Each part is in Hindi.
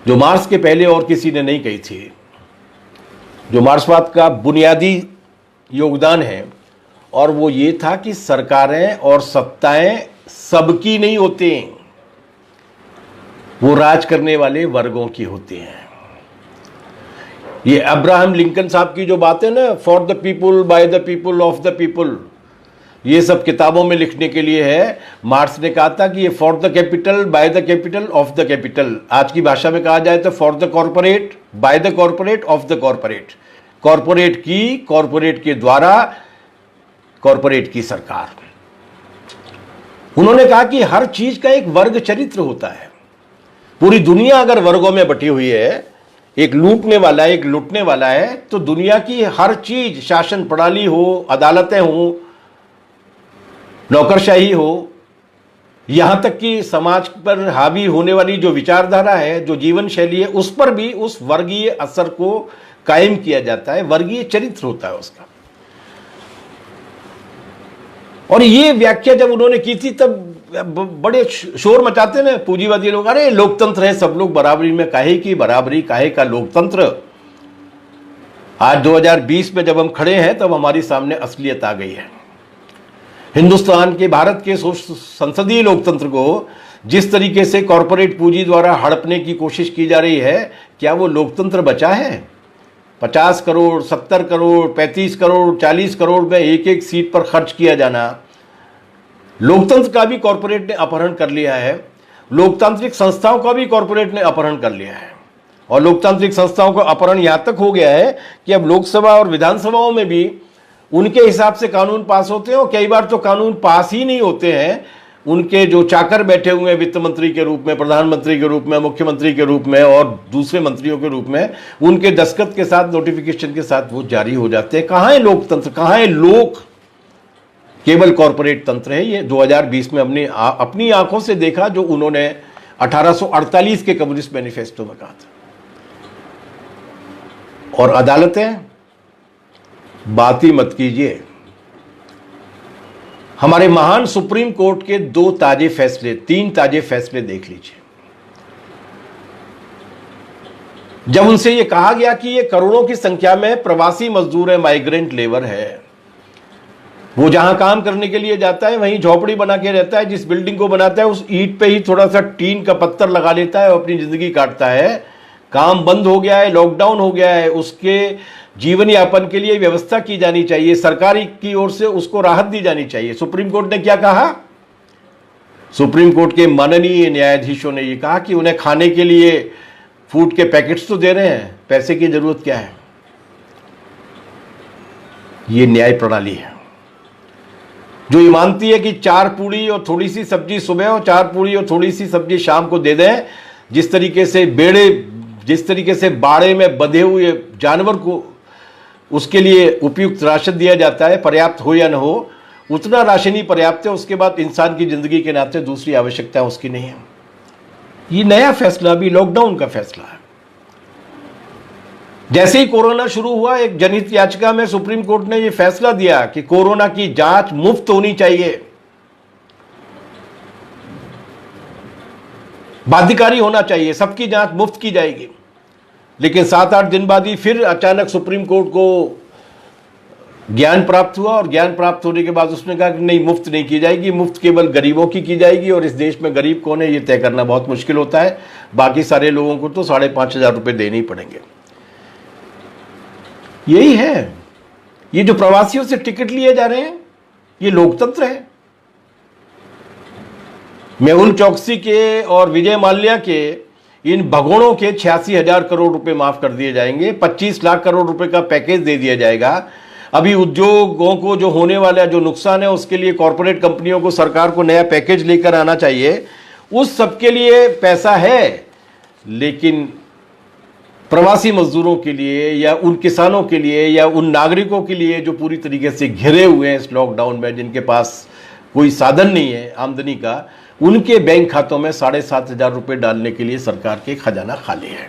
जो मार्क्स के पहले और किसी ने नहीं कही थी, जो मार्क्सवाद का बुनियादी योगदान है, और वो ये था कि सरकारें और सत्ताएं सबकी नहीं होती, वो राज करने वाले वर्गों की होती हैं। ये अब्राहम लिंकन साहब की जो बात है ना, for the people, by the people, of the people, ये सब किताबों में लिखने के लिए है। मार्क्स ने कहा था कि ये for the capital, by the capital, of the capital, आज की भाषा में कहा जाए तो for the corporate, by the corporate, of the corporate, corporate की, कॉर्पोरेट के द्वारा, कॉर्पोरेट की सरकार। उन्होंने कहा कि हर चीज का एक वर्ग चरित्र होता है। पूरी दुनिया अगर वर्गों में बटी हुई है, एक लूटने वाला है, एक लूटने वाला है, तो दुनिया की हर चीज, शासन प्रणाली हो, अदालतें हो, नौकरशाही हो, यहां तक कि समाज पर हावी होने वाली जो विचारधारा है, जो जीवन शैली है, उस पर भी उस वर्गीय असर को कायम किया जाता है, वर्गीय चरित्र होता है उसका। और ये व्याख्या जब उन्होंने की थी तब बड़े शोर मचाते ना पूंजीवादी लोग, अरे लोकतंत्र है, सब लोग बराबरी में, काहे की बराबरी, काहे का लोकतंत्र। आज 2020 में जब हम खड़े हैं तब हमारी सामने असलियत आ गई है। हिंदुस्तान के, भारत के संसदीय लोकतंत्र को जिस तरीके से कॉरपोरेट पूंजी द्वारा हड़पने की कोशिश की जा रही है, क्या वो लोकतंत्र बचा है? 50 करोड़, 70 करोड़, 35 करोड़, 40 करोड़ में एक एक सीट पर खर्च किया जाना, लोकतंत्र का भी कॉरपोरेट ने अपहरण कर लिया है। लोकतांत्रिक संस्थाओं का भी कॉरपोरेट ने अपहरण कर लिया है। और लोकतांत्रिक संस्थाओं का अपहरण यहां तक हो गया है कि अब लोकसभा और विधानसभाओं में भी उनके हिसाब से कानून पास होते हैं, और कई बार तो कानून पास ही नहीं होते हैं। उनके जो चाकर बैठे हुए हैं वित्त मंत्री के रूप में, प्रधानमंत्री के रूप में, मुख्यमंत्री के रूप में और दूसरे मंत्रियों के रूप में, उनके दस्तखत के साथ, नोटिफिकेशन के साथ वो जारी हो जाते हैं। कहां है लोकतंत्र, कहां है लोक? केवल कॉरपोरेट तंत्र है। ये 2020 में हमने अपनी आंखों से देखा, जो उन्होंने 1848 के कम्युनिस्ट मैनिफेस्टो में कहा था। और अदालतें, बात ही मत कीजिए। हमारे महान सुप्रीम कोर्ट के 2 ताजे फैसले, 3 ताजे फैसले देख लीजिए। जब उनसे यह कहा गया कि ये करोड़ों की संख्या में प्रवासी मजदूर है, माइग्रेंट लेबर है, वो जहां काम करने के लिए जाता है वहीं झोपड़ी बना के रहता है, जिस बिल्डिंग को बनाता है उस ईंट पे ही थोड़ा सा टीन का पत्थर लगा लेता है और अपनी जिंदगी काटता है। काम बंद हो गया है, लॉकडाउन हो गया है, उसके जीवन यापन के लिए व्यवस्था की जानी चाहिए, सरकार की ओर से उसको राहत दी जानी चाहिए। सुप्रीम कोर्ट ने क्या कहा? सुप्रीम कोर्ट के माननीय न्यायाधीशों ने यह कहा कि उन्हें खाने के लिए फूड के पैकेट्स तो दे रहे हैं, पैसे की जरूरत क्या है? यह न्याय प्रणाली है जो ये मानती है कि 4 पूड़ी और थोड़ी सी सब्जी सुबह और 4 पूड़ी और थोड़ी सी सब्जी शाम को दे दें। जिस तरीके से बाड़े में बंधे हुए जानवर को उसके लिए उपयुक्त राशन दिया जाता है, पर्याप्त हो या न हो, उतना राशन ही पर्याप्त है। उसके बाद इंसान की जिंदगी के नाते दूसरी आवश्यकता उसकी नहीं है। ये नया फैसला भी लॉकडाउन का फैसला है। जैसे ही कोरोना शुरू हुआ, एक जनहित याचिका में सुप्रीम कोर्ट ने यह फैसला दिया कि कोरोना की जांच मुफ्त होनी चाहिए, बाध्यकारी होना चाहिए, सबकी जांच मुफ्त की जाएगी। लेकिन 7-8 दिन बाद ही फिर अचानक सुप्रीम कोर्ट को ज्ञान प्राप्त हुआ, और ज्ञान प्राप्त होने के बाद उसने कहा कि नहीं, मुफ्त नहीं की जाएगी, मुफ्त केवल गरीबों की जाएगी। और इस देश में गरीब कौन है यह तय करना बहुत मुश्किल होता है। बाकी सारे लोगों को तो 5,500 रुपए देने ही पड़ेंगे। यही है, ये जो प्रवासियों से टिकट लिए जा रहे हैं, ये लोकतंत्र है। मेहुल चौकसी के और विजय माल्या के इन भगोड़ों के 86,000 करोड़ रुपए माफ कर दिए जाएंगे, 25 लाख करोड़ रुपए का पैकेज दे दिया जाएगा। अभी उद्योगों को जो होने वाला जो नुकसान है उसके लिए कॉरपोरेट कंपनियों को सरकार को नया पैकेज लेकर आना चाहिए, उस सबके लिए पैसा है। लेकिन प्रवासी मजदूरों के लिए या उन किसानों के लिए या उन नागरिकों के लिए जो पूरी तरीके से घिरे हुए हैं इस लॉकडाउन में, जिनके पास कोई साधन नहीं है आमदनी का, उनके बैंक खातों में 7,500 रुपए डालने के लिए सरकार के खजाना खाली है।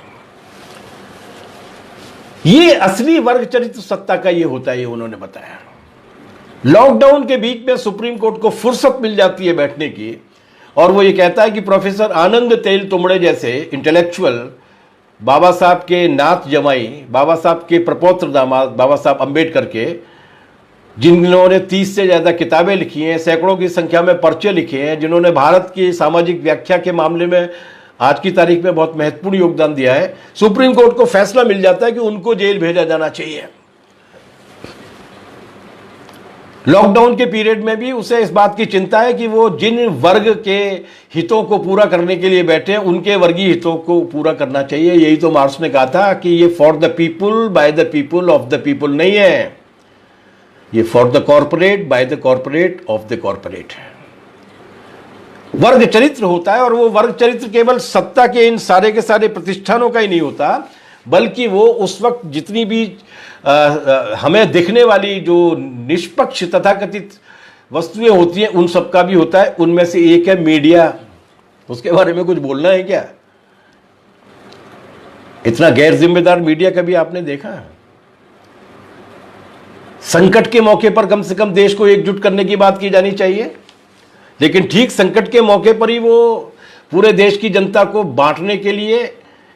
ये असली वर्ग चरित्र सत्ता का ये होता है, ये उन्होंने बताया। लॉकडाउन के बीच में सुप्रीम कोर्ट को फुर्सत मिल जाती है बैठने की, और वो ये कहता है कि प्रोफेसर आनंद तेल तुमड़े जैसे इंटेलेक्चुअल बाबा साहब के नात जमाई, बाबा साहब के प्रपौत्र दामाद बाबा साहब अंबेडकर के, जिन्होंने 30 से ज़्यादा किताबें लिखी हैं, सैकड़ों की संख्या में पर्चे लिखे हैं, जिन्होंने भारत की सामाजिक व्याख्या के मामले में आज की तारीख में बहुत महत्वपूर्ण योगदान दिया है, सुप्रीम कोर्ट को फैसला मिल जाता है कि उनको जेल भेजा जाना चाहिए। लॉकडाउन के पीरियड में भी उसे इस बात की चिंता है कि वो जिन वर्ग के हितों को पूरा करने के लिए बैठे हैं, उनके वर्गीय हितों को पूरा करना चाहिए। यही तो मार्क्स ने कहा था कि ये for the people, by the people, of the people नहीं है, ये for the corporate, by the corporate, of the corporate है। वर्ग चरित्र होता है, और वो वर्ग चरित्र केवल सत्ता के इन सारे के सारे प्रतिष्ठानों का ही नहीं होता, बल्कि वो उस वक्त जितनी भी हमें दिखने वाली जो निष्पक्ष तथाकथित वस्तुएं होती हैं, उन सबका भी होता है। उनमें से एक है मीडिया। उसके बारे में कुछ बोलना है क्या? इतना गैर जिम्मेदार मीडिया कभी आपने देखा? संकट के मौके पर कम से कम देश को एकजुट करने की बात की जानी चाहिए, लेकिन ठीक संकट के मौके पर ही वो पूरे देश की जनता को बांटने के लिए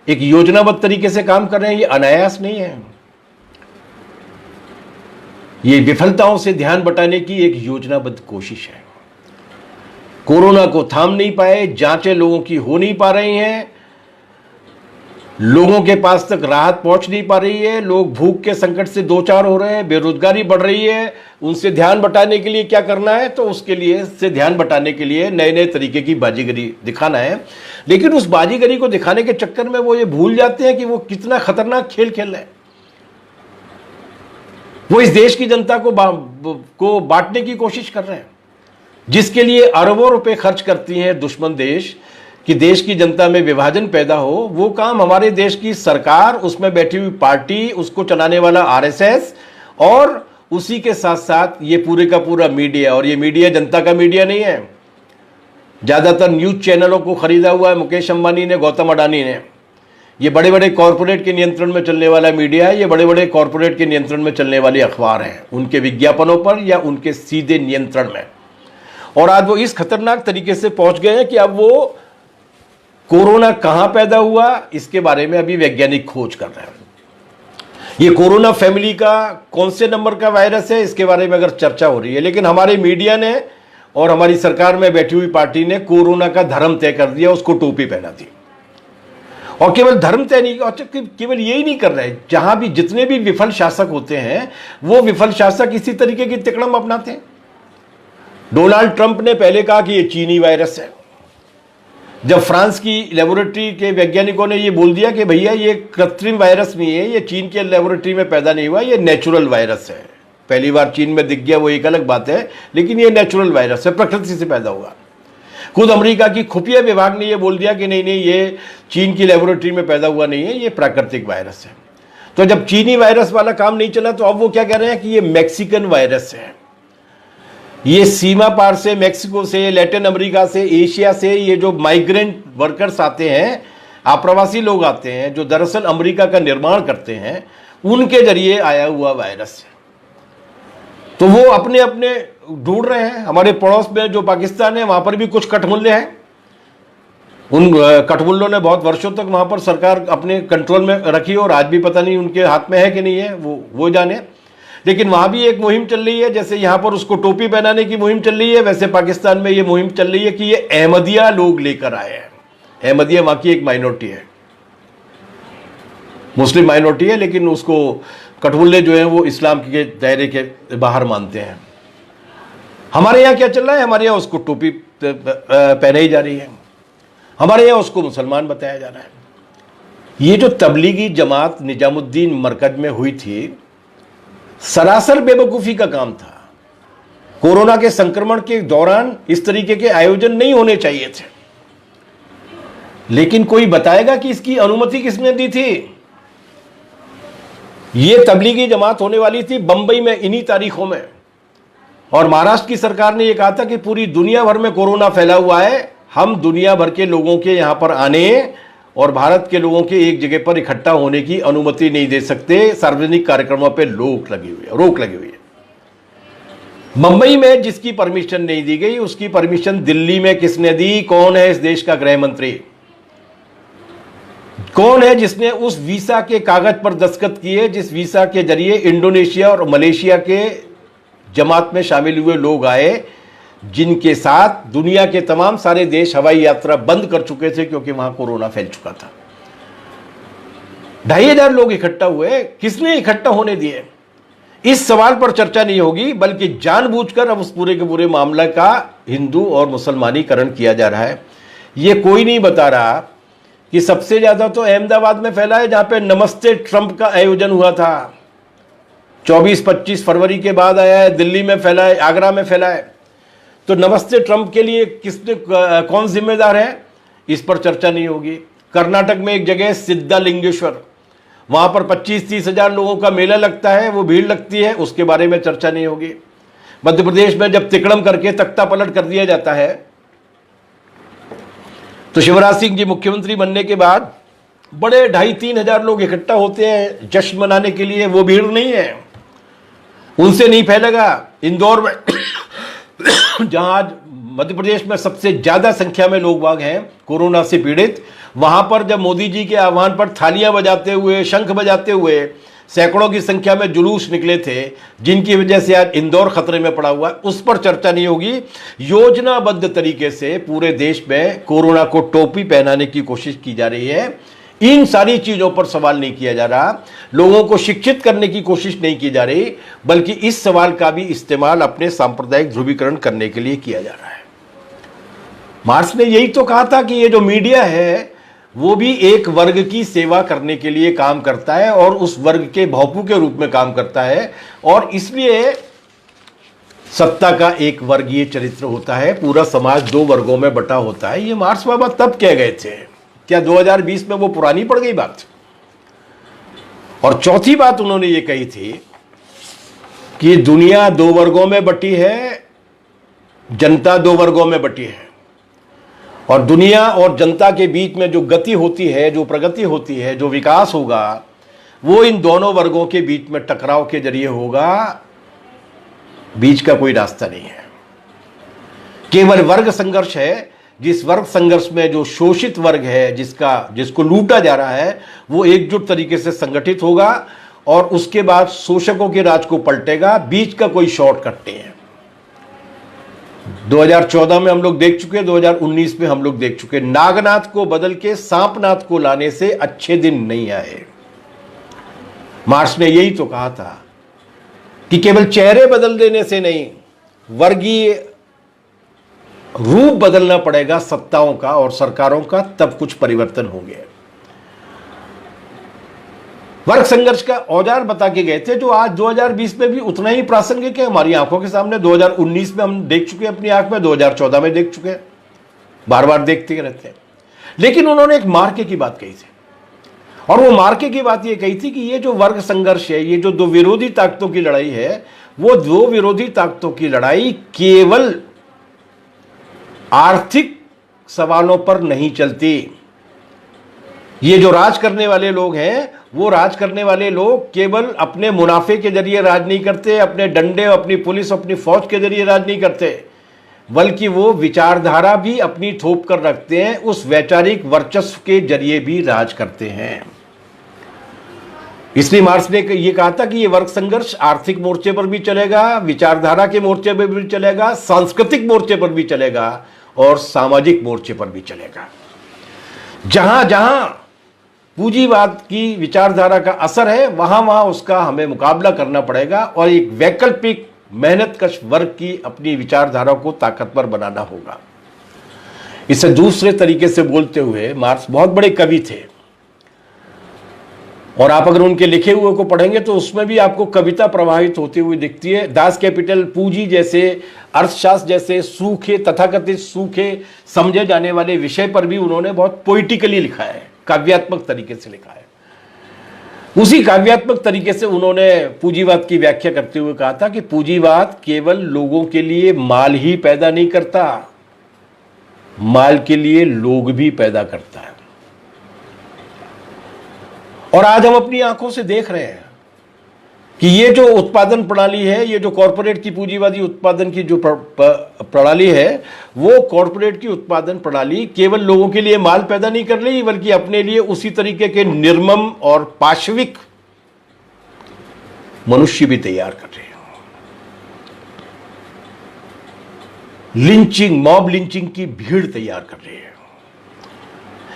एक योजनाबद्ध तरीके से काम कर रहे हैं। ये अनायास नहीं है, ये विफलताओं से ध्यान बटाने की एक योजनाबद्ध कोशिश है। कोरोना को थाम नहीं पाए, जांचें लोगों की हो नहीं पा रही हैं, लोगों के पास तक राहत पहुंच नहीं पा रही है, लोग भूख के संकट से दो चार हो रहे हैं, बेरोजगारी बढ़ रही है। उनसे ध्यान बटाने के लिए क्या करना है? तो उसके लिए से ध्यान बटाने के लिए नए नए तरीके की बाजीगरी दिखाना है। लेकिन उस बाजीगरी को दिखाने के चक्कर में वो ये भूल जाते हैं कि वो कितना खतरनाक खेल खेल रहे हैं। वो इस देश की जनता को बांटने की कोशिश कर रहे हैं, जिसके लिए अरबों रुपए खर्च करती हैं दुश्मन देश, कि देश की जनता में विभाजन पैदा हो। वो काम हमारे देश की सरकार, उसमें बैठी हुई पार्टी, उसको चलाने वाला आरएसएस, और उसी के साथ साथ ये पूरे का पूरा मीडिया, और ये मीडिया जनता का मीडिया नहीं है। ज्यादातर न्यूज चैनलों को खरीदा हुआ है मुकेश अंबानी ने, गौतम अडानी ने। ये बड़े बड़े कॉरपोरेट के नियंत्रण में चलने वाला मीडिया है, ये बड़े बड़े कॉरपोरेट के नियंत्रण में चलने वाले अखबार हैं, उनके विज्ञापनों पर या उनके सीधे नियंत्रण में। और आज वो इस खतरनाक तरीके से पहुंच गए हैं कि अब वो कोरोना कहां पैदा हुआ, इसके बारे में अभी वैज्ञानिक खोज कर रहे हैं। ये कोरोना फैमिली का कौन से नंबर का वायरस है, इसके बारे में अगर चर्चा हो रही है, लेकिन हमारे मीडिया ने और हमारी सरकार में बैठी हुई पार्टी ने कोरोना का धर्म तय कर दिया, उसको टोपी पहना दी। और केवल धर्म तय नहीं, केवल यही नहीं कर रहे, जहां भी जितने भी विफल शासक होते हैं, वो विफल शासक इसी तरीके की तिकड़म अपनाते हैं। डोनाल्ड ट्रंप ने पहले कहा कि ये चीनी वायरस है। जब फ्रांस की लेबोरेटरी के वैज्ञानिकों ने ये बोल दिया कि भैया ये कृत्रिम वायरस नहीं है, ये चीन के लेबोरेटरी में पैदा नहीं हुआ, ये नेचुरल वायरस है। पहली बार चीन में दिख गया वो एक अलग बात है, लेकिन ये नेचुरल वायरस है, प्रकृति से पैदा हुआ। खुद अमेरिका की खुफिया विभाग ने ये बोल दिया कि नहीं नहीं, ये चीन की लेबोरेटरी में पैदा हुआ नहीं है, ये प्राकृतिक वायरस है। तो जब चीनी वायरस वाला काम नहीं चला, तो अब वो क्या कह रहे हैं कि ये मैक्सिकन वायरस है। ये सीमा पार से, मैक्सिको से, लैटिन अमेरिका से, एशिया से ये जो माइग्रेंट वर्कर्स आते हैं, आप्रवासी लोग आते हैं, जो दरअसल अमेरिका का निर्माण करते हैं, उनके जरिए आया हुआ वायरस है। तो वो अपने अपने ढूंढ रहे हैं। हमारे पड़ोस में जो पाकिस्तान है, वहां पर भी कुछ कठमुल्ले हैं। उन कठमुल्लों ने बहुत वर्षों तक वहां पर सरकार अपने कंट्रोल में रखी, और आज भी पता नहीं उनके हाथ में है कि नहीं है, वो जाने। लेकिन वहां भी एक मुहिम चल रही है, जैसे यहां पर उसको टोपी पहनाने की मुहिम चल रही है, वैसे पाकिस्तान में ये मुहिम चल रही है कि ये अहमदिया लोग लेकर आए हैं। अहमदिया वहां की एक माइनॉरिटी है, मुस्लिम माइनॉरिटी है, लेकिन उसको कठमुल्ले जो है वो इस्लाम के दायरे के बाहर मानते हैं। हमारे यहाँ क्या चल रहा है? हमारे यहाँ उसको टोपी पहनाई जा रही है, हमारे यहाँ उसको मुसलमान बताया जा रहा है। ये जो तबलीगी जमात निजामुद्दीन मरकज में हुई थी, सरासर बेवकूफी का काम था। कोरोना के संक्रमण के दौरान इस तरीके के आयोजन नहीं होने चाहिए थे, लेकिन कोई बताएगा कि इसकी अनुमति किसने दी थी? यह तबलीगी जमात होने वाली थी बंबई में इन्हीं तारीखों में, और महाराष्ट्र की सरकार ने यह कहा था कि पूरी दुनिया भर में कोरोना फैला हुआ है, हम दुनिया भर के लोगों के यहां पर आने और भारत के लोगों के एक जगह पर इकट्ठा होने की अनुमति नहीं दे सकते। सार्वजनिक कार्यक्रमों पर रोक लगी हुई है। मुंबई में जिसकी परमिशन नहीं दी गई, उसकी परमिशन दिल्ली में किसने दी? कौन है इस देश का गृह मंत्री? कौन है जिसने उस वीसा के कागज पर दस्तखत किए जिस वीसा के जरिए इंडोनेशिया और मलेशिया के जमात में शामिल हुए लोग आए, जिनके साथ दुनिया के तमाम सारे देश हवाई यात्रा बंद कर चुके थे क्योंकि वहां कोरोना फैल चुका था। 2500 लोग इकट्ठा हुए, किसने इकट्ठा होने दिए? इस सवाल पर चर्चा नहीं होगी, बल्कि जानबूझकर अब उस पूरे के पूरे मामले का हिंदू और मुसलमानीकरण किया जा रहा है। यह कोई नहीं बता रहा कि सबसे ज्यादा तो अहमदाबाद में फैला है, जहां पे नमस्ते ट्रंप का आयोजन हुआ था। 24-25 फरवरी के बाद आया है, दिल्ली में फैला है, आगरा में फैला है। तो नमस्ते ट्रंप के लिए कौन जिम्मेदार है, इस पर चर्चा नहीं होगी। कर्नाटक में एक जगह सिद्धलिंगेश्वर, वहां पर 25-30 हजार लोगों का मेला लगता है, वो भीड़ लगती है, उसके बारे में चर्चा नहीं होगी। मध्य प्रदेश में जब तिकड़म करके तख्ता पलट कर दिया जाता है, तो शिवराज सिंह जी मुख्यमंत्री बनने के बाद बड़े 2,500-3 हजार लोग इकट्ठा होते हैं जश्न मनाने के लिए, वो भीड़ नहीं है, उनसे नहीं फैलेगा। इंदौर में जहां आज मध्य प्रदेश में सबसे ज्यादा संख्या में लोग बाग हैं कोरोना से पीड़ित, वहां पर जब मोदी जी के आह्वान पर थालियां बजाते हुए, शंख बजाते हुए सैकड़ों की संख्या में जुलूस निकले थे, जिनकी वजह से आज इंदौर खतरे में पड़ा हुआ है, उस पर चर्चा नहीं होगी। योजनाबद्ध तरीके से पूरे देश में कोरोना को टोपी पहनाने की कोशिश की जा रही है। इन सारी चीजों पर सवाल नहीं किया जा रहा, लोगों को शिक्षित करने की कोशिश नहीं की जा रही, बल्कि इस सवाल का भी इस्तेमाल अपने सांप्रदायिक ध्रुवीकरण करने के लिए किया जा रहा है। मार्क्स ने यही तो कहा था कि ये जो मीडिया है वो भी एक वर्ग की सेवा करने के लिए काम करता है और उस वर्ग के भौपू के रूप में काम करता है, और इसलिए सत्ता का एक वर्गीय चरित्र होता है, पूरा समाज 2 वर्गों में बटा होता है। ये मार्क्स बाबा तब कह गए थे, क्या 2020 में वो पुरानी पड़ गई बात? और चौथी बात उन्होंने ये कही थी कि दुनिया 2 वर्गों में बटी है, जनता 2 वर्गों में बटी है, और दुनिया और जनता के बीच में जो गति होती है, जो प्रगति होती है, जो विकास होगा, वो इन दोनों वर्गों के बीच में टकराव के जरिए होगा, बीच का कोई रास्ता नहीं है। केवल वर्ग संघर्ष है, जिस वर्ग संघर्ष में जो शोषित वर्ग है, जिसको लूटा जा रहा है, वो एकजुट तरीके से संगठित होगा और उसके बाद शोषकों के राज को पलटेगा। बीच का कोई शॉर्टकट नहीं है। 2014 में हम लोग देख चुके, 2019 में हम लोग देख चुके, नागनाथ को बदल के सांपनाथ को लाने से अच्छे दिन नहीं आए। मार्क्स ने यही तो कहा था कि केवल चेहरे बदल देने से नहीं, वर्गीय रूप बदलना पड़ेगा सत्ताओं का और सरकारों का, तब कुछ परिवर्तन होंगे। वर्ग संघर्ष का औजार बता के गए थे, जो आज 2020 में भी उतना ही प्रासंगिक है, हमारी आंखों के सामने। 2019 में हम देख चुके अपनी आंख में, 2014 में देख चुके, बार बार देखते रहते हैं। लेकिन उन्होंने एक मार्के की बात कही थी, और वो मार्के की बात ये कही थी कि ये जो वर्ग संघर्ष है, ये जो 2 विरोधी ताकतों की लड़ाई है, वो 2 विरोधी ताकतों की लड़ाई केवल आर्थिक सवालों पर नहीं चलती। ये जो राज करने वाले लोग हैं, वो राज करने वाले लोग केवल अपने मुनाफे के जरिए राज नहीं करते, अपने डंडे, अपनी पुलिस, अपनी फौज के जरिए राज नहीं करते, बल्कि वो विचारधारा भी अपनी थोप कर रखते हैं, उस वैचारिक वर्चस्व के जरिए भी राज करते हैं। इसलिए मार्क्स ने ये कहा था कि ये वर्ग संघर्ष आर्थिक मोर्चे पर भी चलेगा, विचारधारा के मोर्चे पर भी चलेगा, सांस्कृतिक मोर्चे पर भी चलेगा और सामाजिक मोर्चे पर भी चलेगा। जहां जहां पूंजीवाद की विचारधारा का असर है, वहां वहां उसका हमें मुकाबला करना पड़ेगा और एक वैकल्पिक मेहनतकश वर्ग की अपनी विचारधारा को ताकतवर बनाना होगा। इसे दूसरे तरीके से बोलते हुए मार्क्स बहुत बड़े कवि थे, और आप अगर उनके लिखे हुए को पढ़ेंगे तो उसमें भी आपको कविता प्रवाहित होती हुई दिखती है। दास कैपिटल, पूंजी जैसे, अर्थशास्त्र जैसे सूखे, तथाकथित सूखे समझे जाने वाले विषय पर भी उन्होंने बहुत पोइटिकली लिखा है, काव्यात्मक तरीके से लिखा है। उसी काव्यात्मक तरीके से उन्होंने पूंजीवाद की व्याख्या करते हुए कहा था कि पूंजीवाद केवल लोगों के लिए माल ही पैदा नहीं करता, माल के लिए लोग भी पैदा करता है। और आज हम अपनी आंखों से देख रहे हैं कि ये जो उत्पादन प्रणाली है, ये जो कॉरपोरेट की पूंजीवादी उत्पादन की जो प्रणाली है, वो कॉरपोरेट की उत्पादन प्रणाली केवल लोगों के लिए माल पैदा नहीं कर रही, बल्कि अपने लिए उसी तरीके के निर्मम और पाशविक मनुष्य भी तैयार कर रही है। लिंचिंग, मॉब लिंचिंग की भीड़ तैयार कर रही है।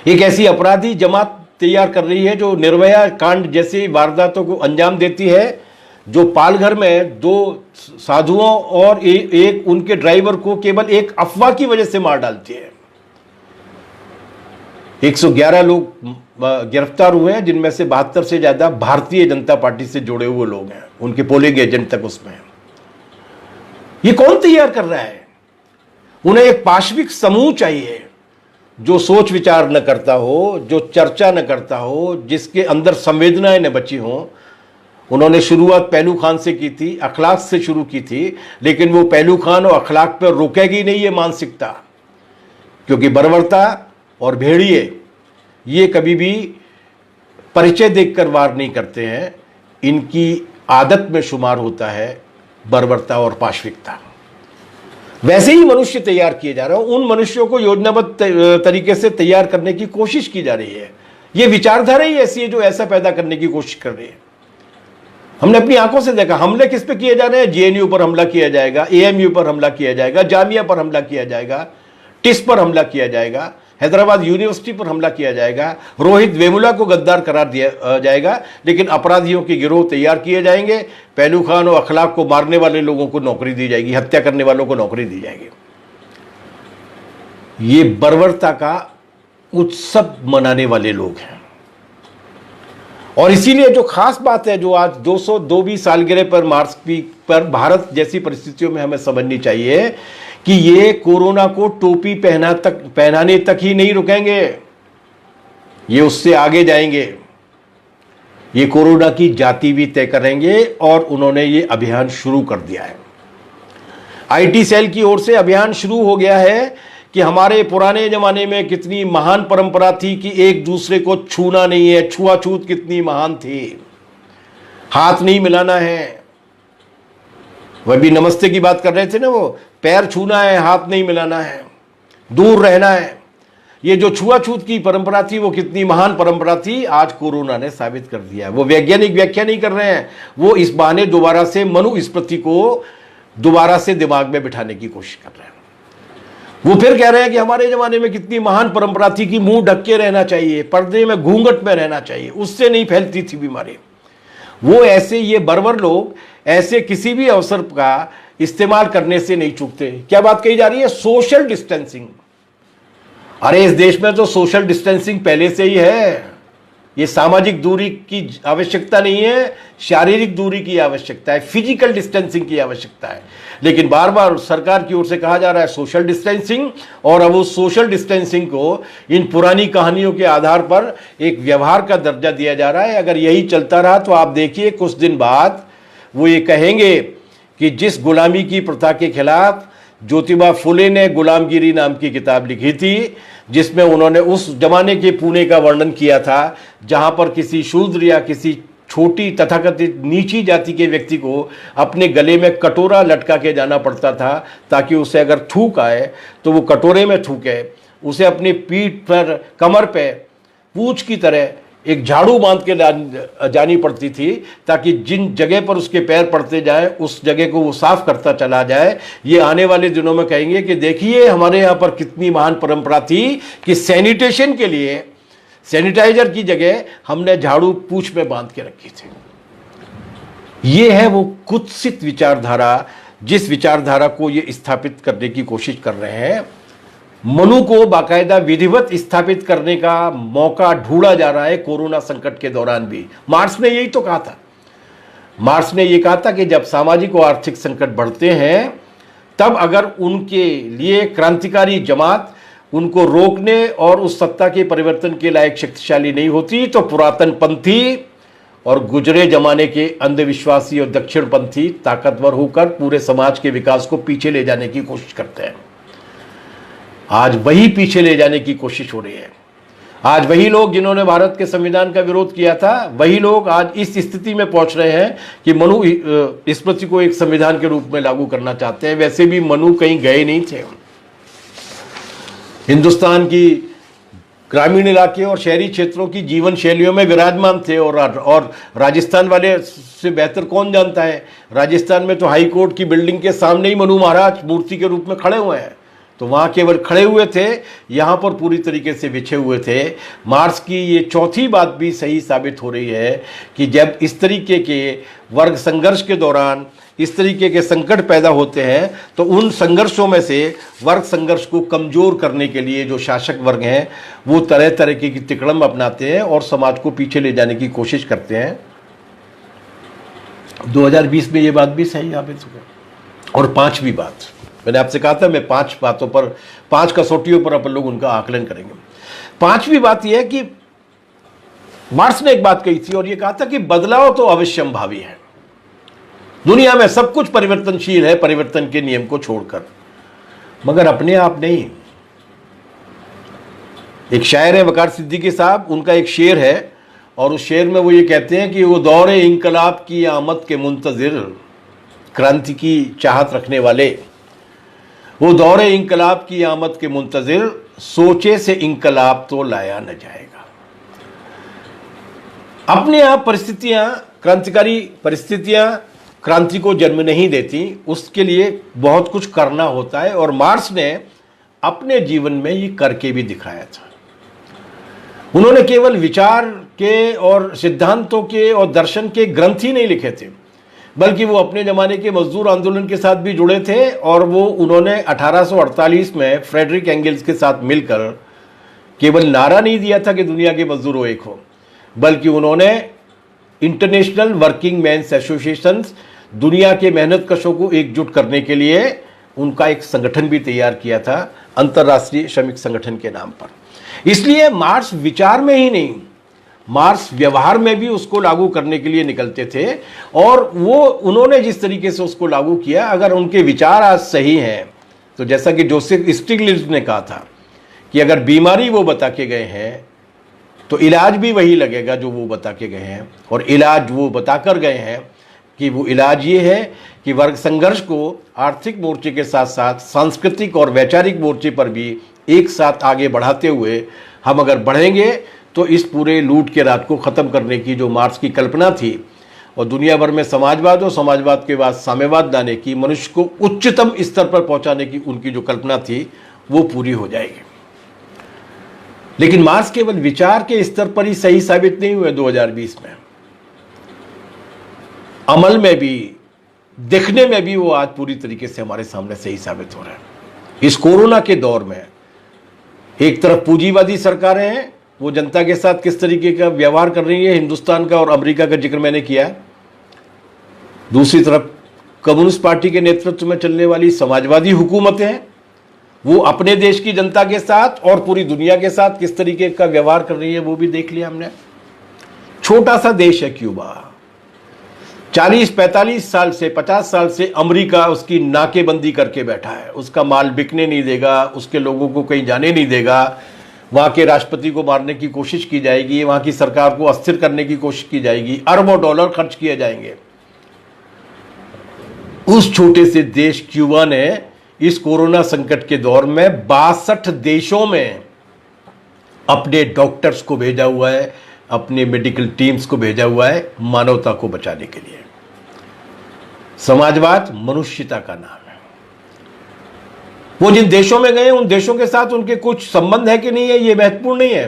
एक ऐसी अपराधी जमात तैयार कर रही है जो निर्भया कांड जैसी वारदातों को अंजाम देती है, जो पालघर में 2 साधुओं और एक उनके ड्राइवर को केवल एक अफवाह की वजह से मार डालती है। 111 लोग गिरफ्तार हुए हैं, जिनमें से 72 से ज्यादा भारतीय जनता पार्टी से जुड़े हुए लोग हैं, उनके पोलिंग एजेंट तक उसमें। ये कौन तैयार कर रहा है? उन्हें एक पाशविक समूह चाहिए जो सोच विचार न करता हो, जो चर्चा न करता हो, जिसके अंदर संवेदनाएं न बची हों। उन्होंने शुरुआत पहलू खान से की थी, अखलाक से शुरू की थी, लेकिन वो पहलू खान और अखलाक पर रुकेगी नहीं ये मानसिकता, क्योंकि बर्बरता और भेड़िए ये कभी भी परिचय देखकर वार नहीं करते हैं। इनकी आदत में शुमार होता है बर्बरता और पाशविकता। वैसे ही मनुष्य तैयार किए जा रहे हैं, उन मनुष्यों को योजनाबद्ध तरीके से तैयार करने की कोशिश की जा रही है। ये विचारधारा ही ऐसी है जो ऐसा पैदा करने की कोशिश कर रही है। हमने अपनी आंखों से देखा हमले किस पे किए जा रहे हैं। जेएनयू पर हमला किया जाएगा, एएमयू पर हमला किया जाएगा, जामिया पर हमला किया जाएगा, टिस पर हमला किया जाएगा, हैदराबाद यूनिवर्सिटी पर हमला किया जाएगा, रोहित वेमुला को गद्दार करार दिया जाएगा, लेकिन अपराधियों के गिरोह तैयार किए जाएंगे। पहलू खान और अखलाक को मारने वाले लोगों को नौकरी दी जाएगी, हत्या करने वालों को नौकरी दी जाएगी। ये बर्बरता का उत्सव मनाने वाले लोग हैं। और इसीलिए जो खास बात है जो आज 202वीं सालगिरह पर मार्च पर भारत जैसी परिस्थितियों में हमें समझनी चाहिए कि ये कोरोना को टोपी पहनाने तक ही नहीं रुकेंगे, ये उससे आगे जाएंगे। ये कोरोना की जाति भी तय करेंगे और उन्होंने ये अभियान शुरू कर दिया है। आईटी सेल की ओर से अभियान शुरू हो गया है कि हमारे पुराने जमाने में कितनी महान परंपरा थी कि एक दूसरे को छूना नहीं है, छुआछूत कितनी महान थी, हाथ नहीं मिलाना है। वह भी नमस्ते की बात कर रहे थे ना, वो पैर छूना है, हाथ नहीं मिलाना है, दूर रहना है। ये जो छुआछूत की परंपरा थी वो कितनी महान परंपरा थी, आज कोरोना ने साबित कर दिया है। वो वैज्ञानिक व्याख्या नहीं कर रहे हैं, वो इस बहाने दोबारा से मनुस्मृति को दोबारा से दिमाग में बिठाने की कोशिश कर रहे हैं। वो फिर कह रहे हैं कि हमारे जमाने में कितनी महान परंपरा थी कि मुंह ढक के रहना चाहिए, पर्दे में घूंघट में रहना चाहिए, उससे नहीं फैलती थी बीमारी। वो ऐसे ये बर्बर लोग ऐसे किसी भी अवसर का इस्तेमाल करने से नहीं चूकते। क्या बात कही जा रही है? Social distancing. अरे इस देश में तो सोशल डिस्टेंसिंग पहले से ही है। ये सामाजिक दूरी की आवश्यकता नहीं है, शारीरिक दूरी की आवश्यकता है, फिजिकल डिस्टेंसिंग की आवश्यकता है। लेकिन बार बार सरकार की ओर से कहा जा रहा है सोशल डिस्टेंसिंग, और अब उस सोशल डिस्टेंसिंग को इन पुरानी कहानियों के आधार पर एक व्यवहार का दर्जा दिया जा रहा है। अगर यही चलता रहा तो आप देखिए कुछ दिन बाद वो ये कहेंगे कि जिस गुलामी की प्रथा के खिलाफ ज्योतिबा फुले ने गुलामगिरी नाम की किताब लिखी थी, जिसमें उन्होंने उस जमाने के पुणे का वर्णन किया था जहां पर किसी शूद्र या किसी छोटी तथाकथित नीची जाति के व्यक्ति को अपने गले में कटोरा लटका के जाना पड़ता था ताकि उसे अगर थूक आए तो वो कटोरे में थूके। उसे अपनी पीठ पर, कमर पे पूंछ की तरह एक झाड़ू बांध के जानी पड़ती थी ताकि जिन जगह पर उसके पैर पड़ते जाए उस जगह को वो साफ करता चला जाए। ये आने वाले दिनों में कहेंगे कि देखिए हमारे यहाँ पर कितनी महान परंपरा थी कि सैनिटेशन के लिए सैनिटाइजर की जगह हमने झाड़ू पूंछ में बांध के रखी थी। ये है वो कुत्सित विचारधारा, जिस विचारधारा को ये स्थापित करने की कोशिश कर रहे हैं। मनु को बाकायदा विधिवत स्थापित करने का मौका ढूंढा जा रहा है कोरोना संकट के दौरान भी। मार्क्स ने यही तो कहा था। मार्क्स ने यह कहा था कि जब सामाजिक और आर्थिक संकट बढ़ते हैं तब अगर उनके लिए क्रांतिकारी जमात उनको रोकने और उस सत्ता के परिवर्तन के लायक शक्तिशाली नहीं होती तो पुरातनपंथी और गुजरे जमाने के अंधविश्वासी और दक्षिणपंथी ताकतवर होकर पूरे समाज के विकास को पीछे ले जाने की कोशिश करते हैं। आज वही पीछे ले जाने की कोशिश हो रही है। आज वही लोग जिन्होंने भारत के संविधान का विरोध किया था, वही लोग आज इस स्थिति में पहुंच रहे हैं कि मनु स्मृति को एक संविधान के रूप में लागू करना चाहते हैं। वैसे भी मनु कहीं गए नहीं थे। हिंदुस्तान की ग्रामीण इलाके और शहरी क्षेत्रों की जीवन शैलियों में विराजमान थे। और राजस्थान वाले से बेहतर कौन जानता है, राजस्थान में तो हाई कोर्ट की बिल्डिंग के सामने ही मनु महाराज मूर्ति के रूप में खड़े हुए हैं। तो वहाँ केवल खड़े हुए थे, यहाँ पर पूरी तरीके से बिछे हुए थे। मार्क्स की ये चौथी बात भी सही साबित हो रही है कि जब इस तरीके के वर्ग संघर्ष के दौरान इस तरीके के संकट पैदा होते हैं तो उन संघर्षों में से वर्ग संघर्ष को कमज़ोर करने के लिए जो शासक वर्ग हैं वो तरह तरह की तिकड़म अपनाते हैं और समाज को पीछे ले जाने की कोशिश करते हैं। 2020 में ये बात भी सही साबित हो गई। और पांचवी बात, मैंने आपसे कहा था मैं 5 बातों पर, 5 कसौटियों पर अपन लोग उनका आकलन करेंगे। पांचवी बात यह है कि मार्क्स ने एक बात कही थी और यह कहा था कि बदलाव तो अवश्यंभावी है, दुनिया में सब कुछ परिवर्तनशील है परिवर्तन के नियम को छोड़कर, मगर अपने आप नहीं। एक शायर है वकार सिद्दीकी साहब, उनका एक शेर है और उस शेर में वो ये कहते हैं कि वो दौरे इंकलाब की आमद के मुंतजिर, क्रांति की चाहत रखने वाले, वो दौरे इंकलाब की आमद के मुंतजिर, सोचे से इंकलाब तो लाया न जाएगा। अपने आप परिस्थितियां, क्रांतिकारी परिस्थितियां क्रांति को जन्म नहीं देती, उसके लिए बहुत कुछ करना होता है। और मार्क्स ने अपने जीवन में ये करके भी दिखाया था। उन्होंने केवल विचार के और सिद्धांतों के और दर्शन के ग्रंथ ही नहीं लिखे थे, बल्कि वो अपने ज़माने के मजदूर आंदोलन के साथ भी जुड़े थे। और वो उन्होंने 1848 में फ्रेडरिक एंगल्स के साथ मिलकर केवल नारा नहीं दिया था कि दुनिया के मजदूर एक हो, बल्कि उन्होंने इंटरनेशनल वर्किंग मैन्स एसोसिएशन, दुनिया के मेहनतकशों को एकजुट करने के लिए उनका एक संगठन भी तैयार किया था, अंतर्राष्ट्रीय श्रमिक संगठन के नाम पर। इसलिए मार्क्स विचार में ही नहीं, मार्क्स व्यवहार में भी उसको लागू करने के लिए निकलते थे। और वो उन्होंने जिस तरीके से उसको लागू किया, अगर उनके विचार आज सही हैं तो जैसा कि जोसेफ स्टिग्लिट्ज़ ने कहा था कि अगर बीमारी वो बता के गए हैं तो इलाज भी वही लगेगा जो वो बता के गए हैं। और इलाज वो बताकर गए हैं कि वो इलाज ये है कि वर्ग संघर्ष को आर्थिक मोर्चे के साथ साथ सांस्कृतिक और वैचारिक मोर्चे पर भी एक साथ आगे बढ़ाते हुए हम अगर बढ़ेंगे तो इस पूरे लूट के राज को ख़त्म करने की जो मार्क्स की कल्पना थी और दुनिया भर में समाजवाद और समाजवाद के बाद साम्यवाद लाने की, मनुष्य को उच्चतम स्तर पर पहुंचाने की उनकी जो कल्पना थी वो पूरी हो जाएगी। लेकिन मार्क्स केवल विचार के स्तर पर ही सही साबित नहीं हुए 2020 में, अमल में भी, दिखने में भी वो आज पूरी तरीके से हमारे सामने सही साबित हो रहा है। इस कोरोना के दौर में एक तरफ पूंजीवादी सरकारें हैं, वो जनता के साथ किस तरीके का व्यवहार कर रही है, हिंदुस्तान का और अमेरिका का जिक्र मैंने किया है। दूसरी तरफ कम्युनिस्ट पार्टी के नेतृत्व में चलने वाली समाजवादी हुकूमतें हैं, वो अपने देश की जनता के साथ और पूरी दुनिया के साथ किस तरीके का व्यवहार कर रही है वो भी देख लिया हमने। छोटा सा देश है क्यूबा, 40-45 साल से 50 साल से अमेरिका उसकी नाकेबंदी करके बैठा है, उसका माल बिकने नहीं देगा, उसके लोगों को कहीं जाने नहीं देगा, वहाँ के राष्ट्रपति को मारने की कोशिश की जाएगी, वहाँ की सरकार को अस्थिर करने की कोशिश की जाएगी, अरबों डॉलर खर्च किए जाएंगे। उस छोटे से देश क्यूबा ने इस कोरोना संकट के दौर में 62 देशों में अपने डॉक्टर्स को भेजा हुआ है, अपने मेडिकल टीम्स को भेजा हुआ है मानवता को बचाने के लिए। समाजवाद मनुष्यता का नाम है। वो जिन देशों में गए उन देशों के साथ उनके कुछ संबंध है कि नहीं है ये महत्वपूर्ण नहीं है,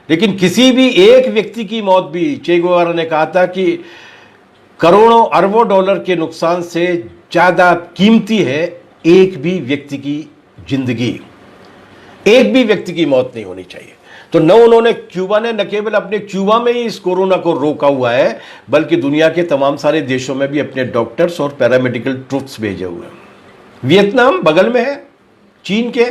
लेकिन किसी भी एक व्यक्ति की मौत भी, चे गुएवारा ने कहा था कि करोड़ों अरबों डॉलर के नुकसान से ज्यादा कीमती है एक भी व्यक्ति की जिंदगी, एक भी व्यक्ति की मौत नहीं होनी चाहिए। तो न उन्होंने, क्यूबा ने न केवल अपने क्यूबा में ही इस कोरोना को रोका हुआ है, बल्कि दुनिया के तमाम सारे देशों में भी अपने डॉक्टर्स और पैरामेडिकल ट्रूप्स भेजे हुए हैं। वियतनाम बगल में है चीन के,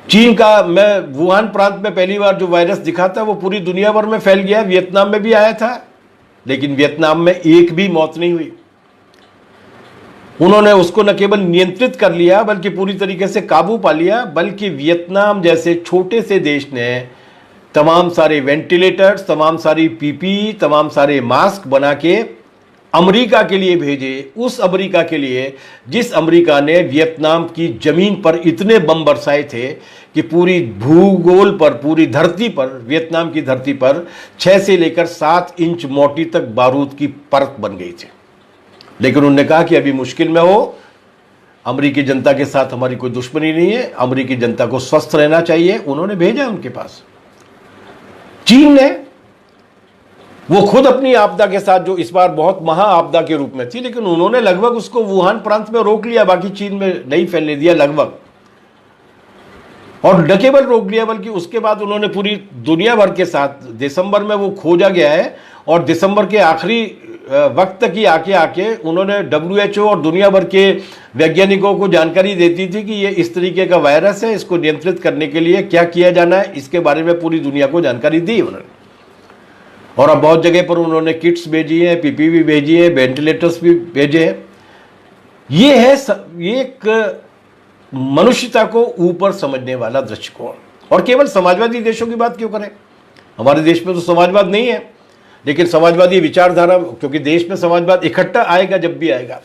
चीन का, मैं वुहान प्रांत में पहली बार जो वायरस दिखा था वो पूरी दुनिया भर में फैल गया, वियतनाम में भी आया था, लेकिन वियतनाम में एक भी मौत नहीं हुई। उन्होंने उसको न केवल नियंत्रित कर लिया बल्कि पूरी तरीके से काबू पा लिया, बल्कि वियतनाम जैसे छोटे से देश ने तमाम सारे वेंटिलेटर्स, तमाम सारी पीपी, तमाम सारे मास्क बना के अमेरिका के लिए भेजे। उस अमेरिका के लिए जिस अमेरिका ने वियतनाम की जमीन पर इतने बम बरसाए थे कि पूरी भूगोल पर, पूरी धरती पर, वियतनाम की धरती पर 6 से लेकर 7 इंच मोटी तक बारूद की परत बन गई थी। लेकिन उन्होंने कहा कि अभी मुश्किल में हो, अमेरिकी जनता के साथ हमारी कोई दुश्मनी नहीं है, अमेरिकी जनता को स्वस्थ रहना चाहिए। उन्होंने भेजा उनके पास। चीन ने, वो खुद अपनी आपदा के साथ, जो इस बार बहुत महा आपदा के रूप में थी, लेकिन उन्होंने लगभग उसको वुहान प्रांत में रोक लिया, बाकी चीन में नहीं फैलने दिया लगभग। और न केवल रोक लिया बल्कि उसके बाद उन्होंने पूरी दुनिया भर के साथ, दिसंबर में वो खोजा गया है और दिसंबर के आखिरी वक्त तक ही आके उन्होंने WHO और दुनिया भर के वैज्ञानिकों को जानकारी देती थी कि ये इस तरीके का वायरस है, इसको नियंत्रित करने के लिए क्या किया जाना है, इसके बारे में पूरी दुनिया को जानकारी दी उन्होंने। और अब बहुत जगह पर उन्होंने किट्स भेजी हैं, पीपी भी भेजी है, वेंटिलेटर्स भी भेजे हैं। ये है एक मनुष्यता को ऊपर समझने वाला दृष्टिकोण। और केवल समाजवादी देशों की बात क्यों करें, हमारे देश में तो समाजवाद नहीं है, लेकिन समाजवादी विचारधारा, क्योंकि देश में समाजवाद इकट्ठा आएगा जब भी आएगा,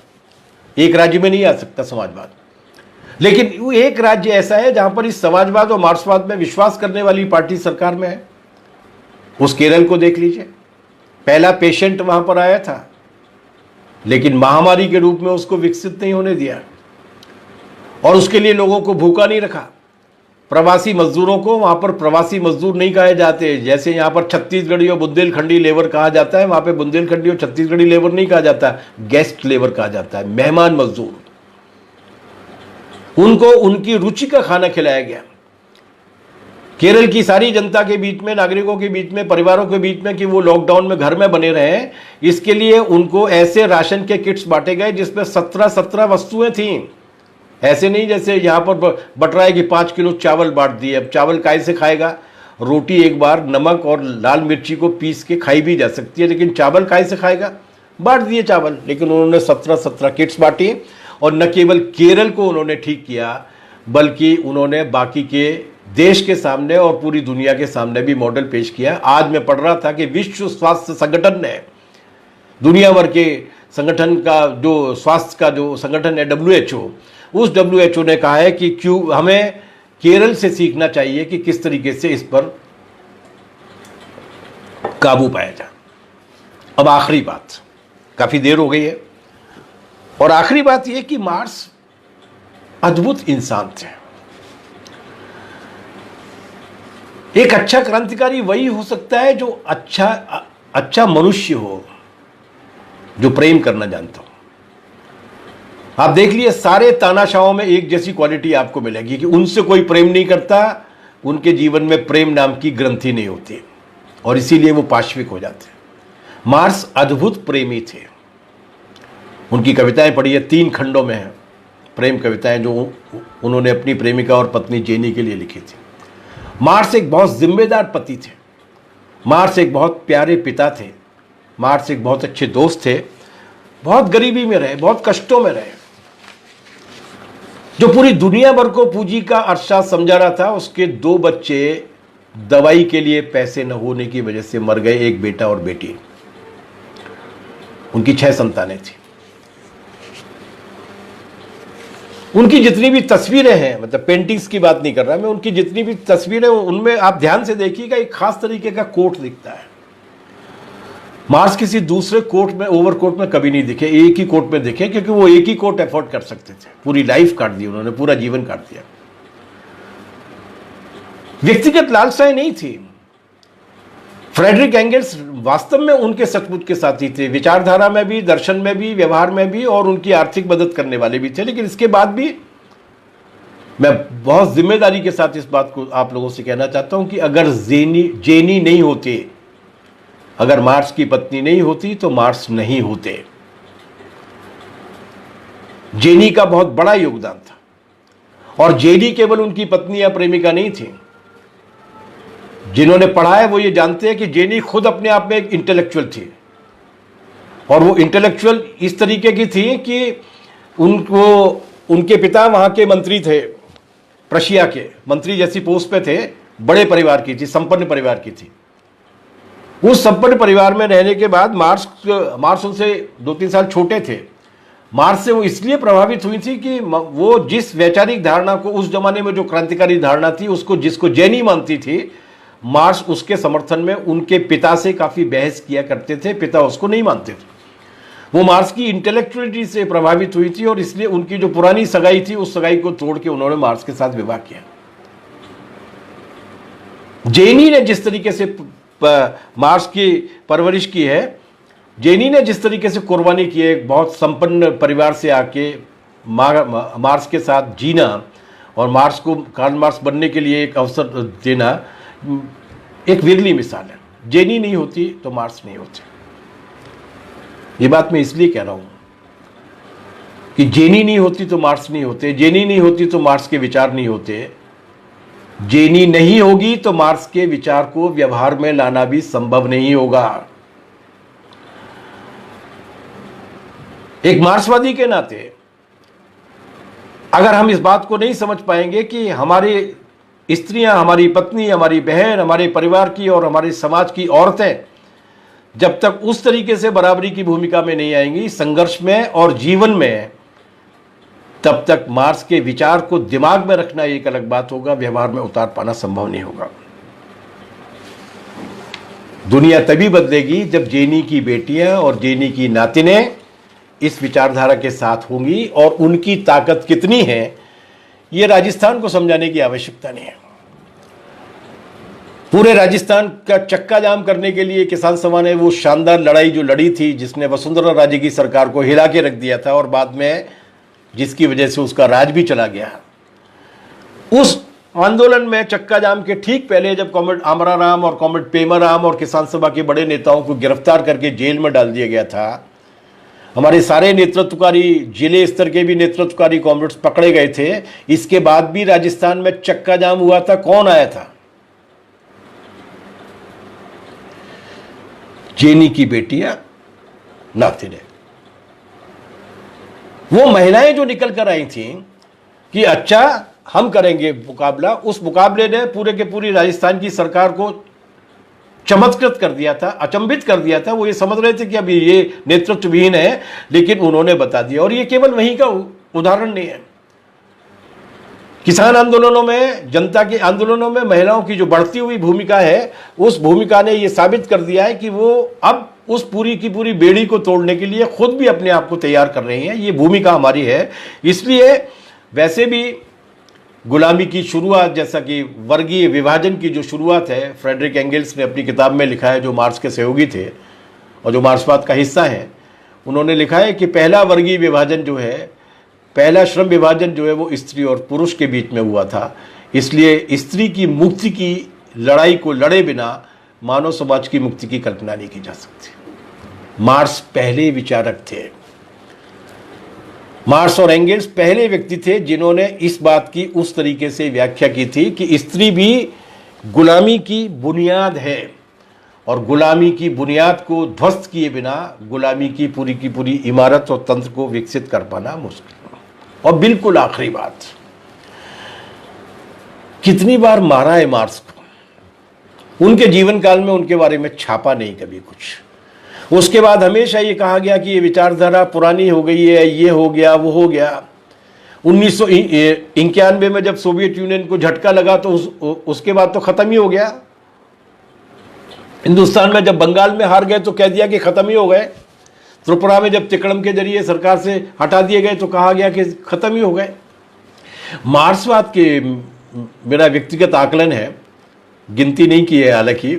एक राज्य में नहीं आ सकता समाजवाद। लेकिन वो एक राज्य ऐसा है जहां पर इस समाजवाद और मार्क्सवाद में विश्वास करने वाली पार्टी सरकार में है। उस केरल को देख लीजिए, पहला पेशेंट वहां पर आया था, लेकिन महामारी के रूप में उसको विकसित नहीं होने दिया और उसके लिए लोगों को भूखा नहीं रखा। प्रवासी मजदूरों को वहां पर प्रवासी मजदूर नहीं कहे जाते, जैसे यहां पर छत्तीसगढ़ी और बुंदेलखंडी लेबर कहा जाता है, वहां पे बुंदेलखंडी और छत्तीसगढ़ी लेबर नहीं कहा जाता, गेस्ट लेबर कहा जाता है, मेहमान मजदूर। उनको उनकी रुचि का खाना खिलाया गया। केरल की सारी जनता के बीच में, नागरिकों के बीच में, परिवारों के बीच में, कि वो लॉकडाउन में घर में बने रहे, इसके लिए उनको ऐसे राशन के किट्स बांटे गए जिसमें 17 वस्तुएं थीं। ऐसे नहीं जैसे यहां पर बट रहा है कि 5 किलो चावल बांट दिए। अब चावल काय से खाएगा, रोटी एक बार नमक और लाल मिर्ची को पीस के खाई भी जा सकती है, लेकिन चावल काय से खाएगा, बांट दिए चावल। लेकिन उन्होंने 17 किट्स बांटी और न केवल केरल को उन्होंने ठीक किया, बल्कि उन्होंने बाकी के देश के सामने और पूरी दुनिया के सामने भी मॉडल पेश किया। आज मैं पढ़ रहा था कि विश्व स्वास्थ्य संगठन ने, दुनिया भर के संगठन का जो स्वास्थ्य का जो संगठन है WHO, उस WHO ने कहा है कि क्यों हमें केरल से सीखना चाहिए कि किस तरीके से इस पर काबू पाया जाए। अब आखिरी बात, काफी देर हो गई है, और आखिरी बात यह कि मार्क्स अद्भुत इंसान थे। एक अच्छा क्रांतिकारी वही हो सकता है जो अच्छा मनुष्य हो, जो प्रेम करना जानता हो। आप देख लिए सारे तानाशाहों में एक जैसी क्वालिटी आपको मिलेगी कि उनसे कोई प्रेम नहीं करता, उनके जीवन में प्रेम नाम की ग्रंथि नहीं होती और इसीलिए वो पाशविक हो जाते। मार्क्स अद्भुत प्रेमी थे। उनकी कविताएं पढ़िए, 3 खंडों में हैं प्रेम कविताएं जो उन्होंने अपनी प्रेमिका और पत्नी जेनी के लिए लिखी थी। मार्क्स एक बहुत जिम्मेदार पति थे, मार्क्स एक बहुत प्यारे पिता थे, मार्क्स एक बहुत अच्छे दोस्त थे। बहुत गरीबी में रहे, बहुत कष्टों में रहे, जो पूरी दुनिया भर को पूंजी का अरसा समझा रहा था। उसके 2 बच्चे दवाई के लिए पैसे न होने की वजह से मर गए, एक बेटा और बेटी। उनकी 6 संतानें थी। उनकी जितनी भी तस्वीरें हैं, मतलब पेंटिंग्स की बात नहीं कर रहा मैं, उनकी जितनी भी तस्वीरें, उनमें आप ध्यान से देखिएगा एक खास तरीके का कोट दिखता है। मार्क्स किसी दूसरे कोट में, ओवरकोट में कभी नहीं दिखे, एक ही कोट में दिखे, क्योंकि वो एक ही कोट अफोर्ड कर सकते थे। पूरी लाइफ काट दी उन्होंने, पूरा जीवन काट दिया। व्यक्तिगत लालसाएं नहीं थी। फ्रेडरिक एंगल्स वास्तव में उनके सचमुच के साथी थे, विचारधारा में भी, दर्शन में भी, व्यवहार में भी, और उनकी आर्थिक मदद करने वाले भी थे। लेकिन इसके बाद भी मैं बहुत जिम्मेदारी के साथ इस बात को आप लोगों से कहना चाहता हूं कि अगर जेनी नहीं होते, अगर मार्क्स की पत्नी नहीं होती, तो मार्क्स नहीं होते। जेनी का बहुत बड़ा योगदान था। और जेनी केवल उनकी पत्नी या प्रेमिका नहीं थी। जिन्होंने पढ़ा है वो ये जानते हैं कि जेनी खुद अपने आप में एक इंटेलेक्चुअल थी, और वो इंटेलेक्चुअल इस तरीके की थी कि उनको, उनके पिता वहां के मंत्री थे, प्रशिया के मंत्री जैसी पोस्ट पे थे, बड़े परिवार की थी, संपन्न परिवार की थी। उस संपन्न परिवार में रहने के बाद मार्क्स उनसे 2-3 साल छोटे थे। मार्क्स से वो इसलिए प्रभावित हुई थी कि वो जिस वैचारिक धारणा को, उस जमाने में जो क्रांतिकारी धारणा थी उसको, जिसको जैनी मानती थी, मार्क्स उसके समर्थन में उनके पिता से काफी बहस किया करते थे। पिता उसको नहीं मानते थे। वो मार्क्स की इंटेलेक्चुअलिटी से प्रभावित हुई थी और इसलिए उनकी जो पुरानी सगाई थी उस सगाई को तोड़ के उन्होंने मार्क्स के साथ विवाह किया। जैनी ने जिस तरीके से मार्क्स की परवरिश की है, जैनी ने जिस तरीके से कुर्बानी की है, बहुत संपन्न परिवार से आके मार्क्स के साथ जीना और मार्क्स को कार्ल मार्क्स बनने के लिए एक अवसर देना, एक विरली मिसाल है। जैनी नहीं होती तो मार्क्स नहीं होते। ये बात मैं इसलिए कह रहा हूं कि जैनी नहीं होती तो मार्क्स नहीं होते, जैनी नहीं होती तो मार्क्स के विचार नहीं होते, जैनी नहीं होगी तो मार्क्स के विचार को व्यवहार में लाना भी संभव नहीं होगा। एक मार्क्सवादी के नाते अगर हम इस बात को नहीं समझ पाएंगे कि हमारी स्त्रियां, हमारी पत्नी, हमारी बहन, हमारे परिवार की और हमारे समाज की औरतें जब तक उस तरीके से बराबरी की भूमिका में नहीं आएंगी, संघर्ष में और जीवन में, तब तक मार्क्स के विचार को दिमाग में रखना एक अलग बात होगा, व्यवहार में उतार पाना संभव नहीं होगा। दुनिया तभी बदलेगी जब जैनी की बेटियां और जैनी की नातिनें इस विचारधारा के साथ होंगी, और उनकी ताकत कितनी है ये राजस्थान को समझाने की आवश्यकता नहीं है। पूरे राजस्थान का चक्का जाम करने के लिए किसान सभा ने वो शानदार लड़ाई जो लड़ी थी, जिसने वसुंधरा राजे की सरकार को हिला के रख दिया था और बाद में जिसकी वजह से उसका राज भी चला गया। उस आंदोलन में चक्का जाम के ठीक पहले जब कॉमरेड आमराराम और कॉमरेड पेमाराम और किसान सभा के बड़े नेताओं को गिरफ्तार करके जेल में डाल दिया गया था, हमारे सारे नेतृत्वकारी, जिले स्तर के भी नेतृत्वकारी कॉमरेड्स पकड़े गए थे। इसके बाद भी राजस्थान में चक्का जाम हुआ था। कौन आया था? जैनी की बेटियां, नातिनें, वो महिलाएं जो निकल कर आई थी कि अच्छा हम करेंगे मुकाबला, उस मुकाबले ने पूरे के पूरी राजस्थान की सरकार को चमत्कृत कर दिया था, अचंभित कर दिया था। वो ये समझ रहे थे कि अभी ये नेतृत्वहीन है, लेकिन उन्होंने बता दिया। और ये केवल वहीं का उदाहरण नहीं है। किसान आंदोलनों में, जनता के आंदोलनों में महिलाओं की जो बढ़ती हुई भूमिका है, उस भूमिका ने ये साबित कर दिया है कि वो अब उस पूरी की पूरी बेड़ी को तोड़ने के लिए खुद भी अपने आप को तैयार कर रही हैं। ये भूमिका हमारी है। इसलिए वैसे भी गुलामी की शुरुआत, जैसा कि वर्गीय विभाजन की जो शुरुआत है, फ्रेडरिक एंगल्स ने अपनी किताब में लिखा है, जो मार्क्स के सहयोगी थे और जो मार्क्सवाद का हिस्सा है। उन्होंने लिखा है कि पहला वर्गीय विभाजन जो है, पहला श्रम विभाजन जो है, वो स्त्री और पुरुष के बीच में हुआ था। इसलिए स्त्री की मुक्ति की लड़ाई को लड़े बिना मानव समाज की मुक्ति की कल्पना नहीं की जा सकती। मार्क्स पहले विचारक थे। मार्क्स और एंगल्स पहले व्यक्ति थे जिन्होंने इस बात की उस तरीके से व्याख्या की थी कि स्त्री भी गुलामी की बुनियाद है और गुलामी की बुनियाद को ध्वस्त किए बिना गुलामी की पूरी इमारत और तंत्र को विकसित कर पाना मुश्किल। और बिल्कुल आखिरी बात, कितनी बार मारा है मार्क्स को। उनके जीवन काल में उनके बारे में छापा नहीं कभी कुछ। उसके बाद हमेशा ये कहा गया कि ये विचारधारा पुरानी हो गई है, ये हो गया, वो हो गया। 1991 में जब सोवियत यूनियन को झटका लगा तो उसके बाद तो खत्म ही हो गया। हिंदुस्तान में जब बंगाल में हार गए तो कह दिया कि खत्म ही हो गए। त्रिपुरा में जब तिकड़म के जरिए सरकार से हटा दिए गए तो कहा गया कि खत्म ही हो गए। मार्क्सवाद के, मेरा व्यक्तिगत आकलन है, गिनती नहीं की है हालांकि,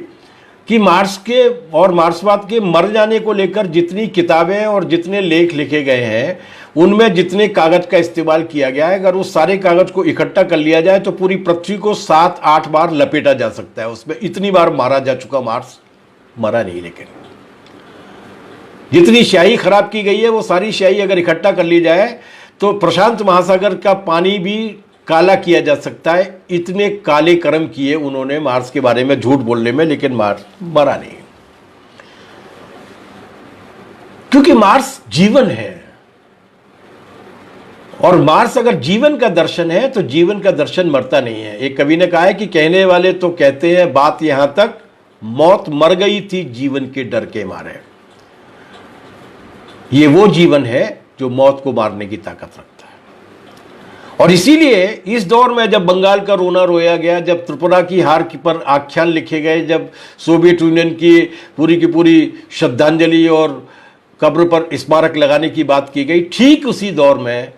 कि मार्क्स के और मार्क्सवाद के मर जाने को लेकर जितनी किताबें और जितने लेख लिखे गए हैं, उनमें जितने कागज का इस्तेमाल किया गया है, अगर उस सारे कागज को इकट्ठा कर लिया जाए तो पूरी पृथ्वी को 7-8 बार लपेटा जा सकता है। उसमें इतनी बार मारा जा चुका मार्क्स, मरा नहीं। लेकिन जितनी स्याही खराब की गई है, वो सारी स्याही अगर इकट्ठा कर ली जाए तो प्रशांत महासागर का पानी भी काला किया जा सकता है। इतने काले कर्म किए उन्होंने मार्क्स के बारे में झूठ बोलने में, लेकिन मार्क्स मरा नहीं। क्योंकि मार्क्स जीवन है। और मार्स अगर जीवन का दर्शन है तो जीवन का दर्शन मरता नहीं है। एक कवि ने कहा है कि कहने वाले तो कहते हैं बात यहां तक, मौत मर गई थी जीवन के डर के मारे। ये वो जीवन है जो मौत को मारने की ताकत रखता है। और इसीलिए इस दौर में जब बंगाल का रोना रोया गया, जब त्रिपुरा की हार पर आख्यान लिखे गए, जब सोवियत यूनियन की पूरी श्रद्धांजलि और कब्र पर स्मारक लगाने की बात की गई, ठीक उसी दौर में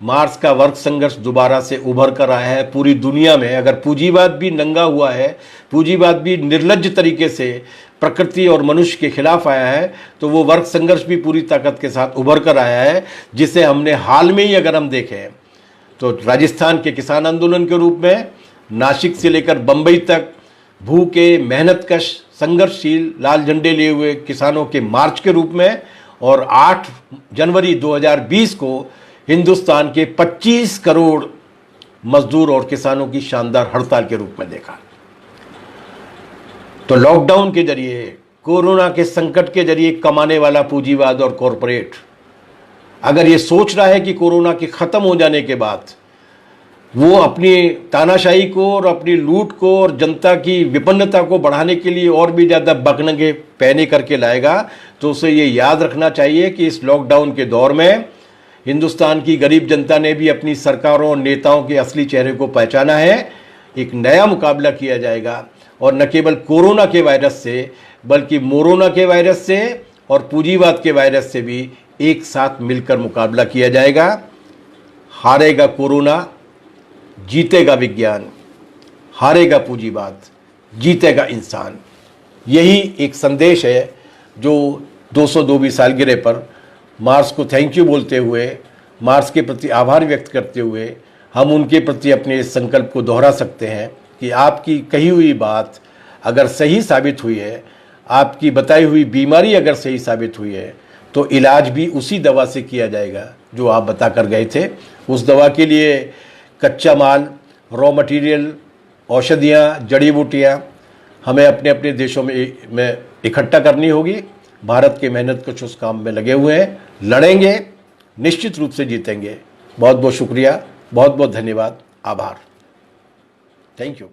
मार्स का वर्ग संघर्ष दोबारा से उभर कर आया है पूरी दुनिया में। अगर पूंजीवाद भी नंगा हुआ है, पूंजीवाद भी निर्लज्ज तरीके से प्रकृति और मनुष्य के खिलाफ आया है, तो वो वर्ग संघर्ष भी पूरी ताकत के साथ उभर कर आया है, जिसे हमने हाल में ही अगर हम देखें तो राजस्थान के किसान आंदोलन के रूप में, नासिक से लेकर बंबई तक भूखे मेहनतकश संघर्षशील लाल झंडे लिए हुए किसानों के मार्च के रूप में, और 8 जनवरी 2020 को हिंदुस्तान के 25 करोड़ मजदूर और किसानों की शानदार हड़ताल के रूप में देखा। तो लॉकडाउन के जरिए, कोरोना के संकट के जरिए कमाने वाला पूंजीवाद और कॉरपोरेट अगर ये सोच रहा है कि कोरोना के खत्म हो जाने के बाद वो अपनी तानाशाही को और अपनी लूट को और जनता की विपन्नता को बढ़ाने के लिए और भी ज़्यादा बकनगे पैने करके लाएगा, तो उसे ये याद रखना चाहिए कि इस लॉकडाउन के दौर में हिंदुस्तान की गरीब जनता ने भी अपनी सरकारों और नेताओं के असली चेहरे को पहचाना है। एक नया मुकाबला किया जाएगा, और न केवल कोरोना के वायरस से, बल्कि मोरोना के वायरस से और पूंजीवाद के वायरस से भी एक साथ मिलकर मुकाबला किया जाएगा। हारेगा कोरोना, जीतेगा विज्ञान, हारेगा पूंजीवाद, जीतेगा इंसान। यही एक संदेश है जो 202वीं सालगिरह पर मार्स को थैंक यू बोलते हुए, मार्स के प्रति आभार व्यक्त करते हुए हम उनके प्रति अपने इस संकल्प को दोहरा सकते हैं कि आपकी कही हुई बात अगर सही साबित हुई है, आपकी बताई हुई बीमारी अगर सही साबित हुई है, तो इलाज भी उसी दवा से किया जाएगा जो आप बता कर गए थे। उस दवा के लिए कच्चा माल, रॉ मटेरियल, औषधियाँ, जड़ी बूटियाँ हमें अपने अपने देशों में इकट्ठा करनी होगी। भारत के मेहनत कुछ उस काम में लगे हुए हैं, लड़ेंगे, निश्चित रूप से जीतेंगे। बहुत बहुत शुक्रिया, बहुत बहुत धन्यवाद, आभार, थैंक यू।